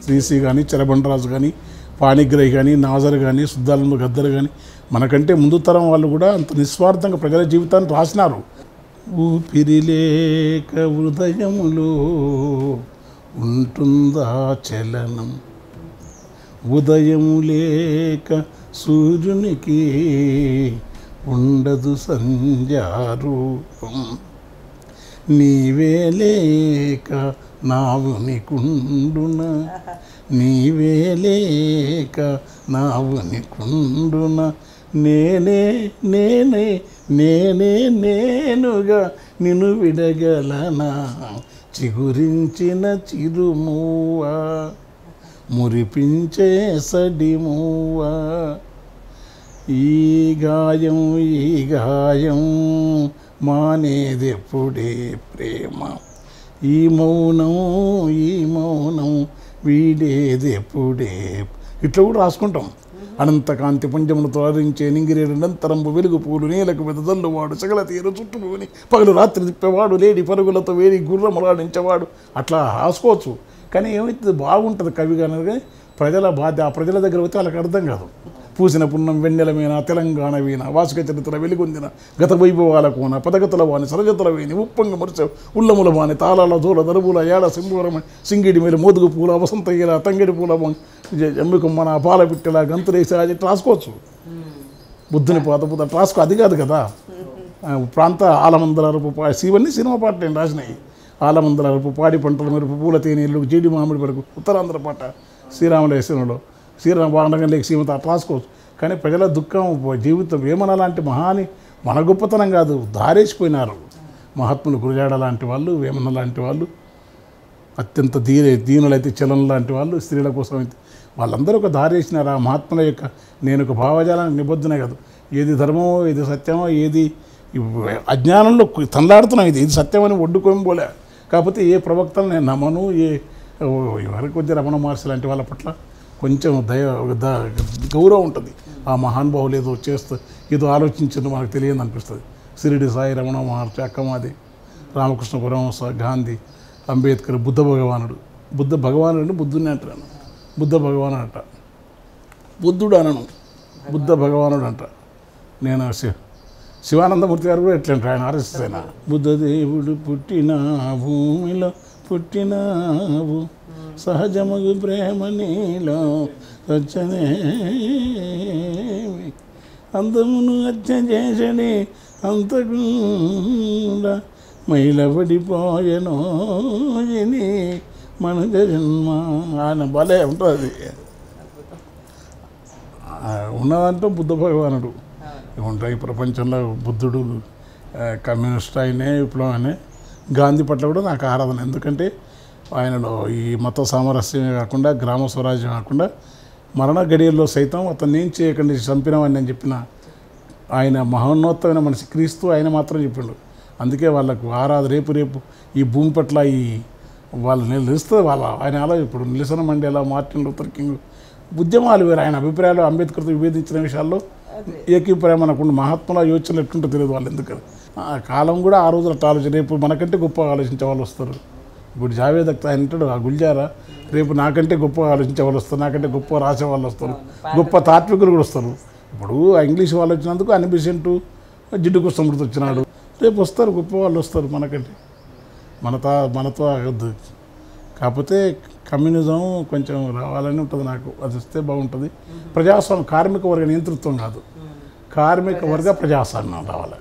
శ్రీశ్రీ కానీ, చరబండరాజు కానీ, పాణిగ్రహి కానీ, నాజర్ కానీ, సుద్దాలంలో గద్దర్ కానీ, మనకంటే ముందు తరం వాళ్ళు కూడా అంత నిస్వార్థంగా ప్రజల జీవితాన్ని రాసినారు. ఊపిరి లేక హృదయములో ఉంటుందా చలనం, ఉదయము లేక సూర్యునికి ఉండదు సంధ్యారూపం, నీవే లేక నావునికుండున, నీవే లేక నావునికుండున, నేనే నేనే నేనే నేనుగా నిన్ను విడగలనా, చిగురించిన చిరుమూవా మురిపించే సడిమూవా, ఈ గాయం మానేదెప్పుడే ప్రేమ, ఈ మౌనం వీడేదెప్పుడే. ఇట్లా కూడా రాసుకుంటాం. అనంత కాంతి పుంజములతో అరించే నింగిరేడు నిరంతరంబు వెలుగు పూలు నేలకు వెదజల్లువాడు, సగల తీరు చుట్టుముని పగలు రాత్రి తిప్పేవాడు, లేడి పరుగులతో వేడి గుర్రములాడించేవాడు. అట్లా రాసుకోవచ్చు. కానీ ఏమైతే బాగుంటుంది కవిగా అనేది ప్రజల బాధ. ఆ ప్రజల దగ్గర పోతే వాళ్ళకి అర్థం కాదు. పూసిన పున్నం వెన్నెలమేన తెలంగాణ వీణ, వాసుక చరిత్ర వెలుగొందిన గత వైభవాల కోన, పదగతుల వాణి సరజతుల వేణి, ఉప్పంగ మురిస ఉల్లముల వాణి, తాళాల దూల దరుబుల ఏడ సింబూరమ, సింగిడి మీద మోదుగు పూల, వసంత ఈల తంగిడి పూల, ఎమ్మికొమ్మన పాల పిట్టెల గంతులేసి అది రాసుకోవచ్చు. బుద్ధుని పాత పూత రాసుకో. అది కాదు కదా ప్రాంత ఆలమందల అరుపు ఇవన్నీ సినిమా పాటలు నేను రాసినాయి. ఆలమందల అరుపు, పాడి పంటల మెరుపు, పూల తేనీళ్ళు, జీడి మామిడి పడుకు, ఉత్తరాంధ్ర పాట, శ్రీరాములేశ్వరంలో శ్రీరామ బాండగం లేక సీమత అట్లా రాసుకోవచ్చు. కానీ ప్రజల దుఃఖం జీవితం వేమన లాంటి మహాని మన గొప్పతనం కాదు, దారేసిపోయినారు. మహాత్ములు గురజాడ లాంటి వాళ్ళు, వేమన లాంటి వాళ్ళు, అత్యంత దీనులైతే చలన లాంటి వాళ్ళు, స్త్రీల కోసం అయితే వాళ్ళందరూ ఒక దారేసినారు. ఆ మహాత్ముల యొక్క నేను ఒక భావజాలానికి నిబద్ధనే కాదు. ఏది ధర్మమో, ఏది సత్యమో, ఏది అజ్ఞానంలో తనలాడుతున్నాం. ఇది సత్యమని ఒడ్డుకొని పోలే. కాకపోతే ఏ ప్రవక్తలు నేను నమ్మను. ఎవరికి కొద్ది రమణ మహర్షి లాంటి వాళ్ళ పట్ల కొంచెం గౌరవం ఉంటుంది. ఆ మహానుభావులు ఏదో చేస్తూ ఏదో ఆలోచించింది మనకు తెలియదు అనిపిస్తుంది. షిరిడి సాయి, రమణ మహర్షి, అక్కమాది, రామకృష్ణ పరమహంస, గాంధీ, అంబేద్కర్, బుద్ధ భగవానుడు. బుద్ధ భగవానుడు బుద్ధుని అంటాను. బుద్ధ భగవానుడు అంట, బుద్ధుడు అనను, బుద్ధ భగవానుడు అంట. నేను శివానందమూర్తి గారు కూడా ఎట్లా అంటారు, ఆయన ఆర్ఎస్ఎస్ అయినా. బుద్ధదేవుడు పుట్టిన భూమిలో పుట్టినావు, సహజమగు ప్రేమ నీలో వచ్చనేమి, అందమును హత్య చేసడి అంతకుండా మైలబడిపోయెనో ఇది మన జన్మ. ఆయన భలే ఉంటుంది. ఉన్నదంటే బుద్ధ భగవానుడు ఉంటాయి. ప్రపంచంలో బుద్ధుడు కమ్యూనిస్ట్ అయినే, విప్లవం అయినే. గాంధీ పట్ల కూడా నాకు ఆరాధన. ఎందుకంటే ఆయనలో ఈ మత సామరస్యమే కాకుండా, గ్రామ స్వరాజ్యం కాకుండా, మరణ గడియల్లో సైతం అతన్ని ఏం చేయకండి చంపినామని నేను చెప్పిన ఆయన మహోన్నతమైన మనిషి క్రీస్తు ఆయన మాత్రం చెప్పిండు. అందుకే వాళ్ళకు ఆరాధన. రేపు ఈ భూమి పట్ల వాళ్ళు నిలుస్తుంది. ఆయన అలా ఇప్పుడు Nilsson Mandela, Martin Luther king ఉద్యమాలు వేరు. ఆయన అభిప్రాయాలు అంబేద్కర్తో విభేదించిన విషయాల్లో ఏకీప్రాయం అనకుండా మహాత్ముల యోచనలు ఎట్లుంటో తెలియదు వాళ్ళు. ఎందుకని ఆ కాలం కూడా ఆ రోజుల ఆలోచన. రేపు మనకంటే గొప్పగా ఆలోచించే వాళ్ళు వస్తారు. ఇప్పుడు జావేద్ అఖ్తర్ ఆయన అంటాడు, ఆ గుల్జారా, రేపు నాకంటే గొప్పగా ఆలోచించే వాళ్ళు వస్తారు, నాకంటే గొప్ప రాసే వాళ్ళు వస్తారు, గొప్ప తాత్వికులు కూడా వస్తారు. ఇప్పుడు ఇంగ్లీష్ వాళ్ళు వచ్చినందుకు అన్ని బిసెంటు, జిడ్డుకు సమృద్ధి వచ్చినాడు. రేపు వస్తారు, గొప్ప వాళ్ళు వస్తారు మనకంటే. మనతో అగద్దు. కాకపోతే కమ్యూనిజం కొంచెం రావాలని ఉంటుంది నాకు. అది వస్తే బాగుంటుంది. ప్రజాస్వామ్యం, కార్మిక వర్గ నియంతృత్వం కాదు, కార్మిక వర్గ ప్రజాస్వామ్యం రావాలి.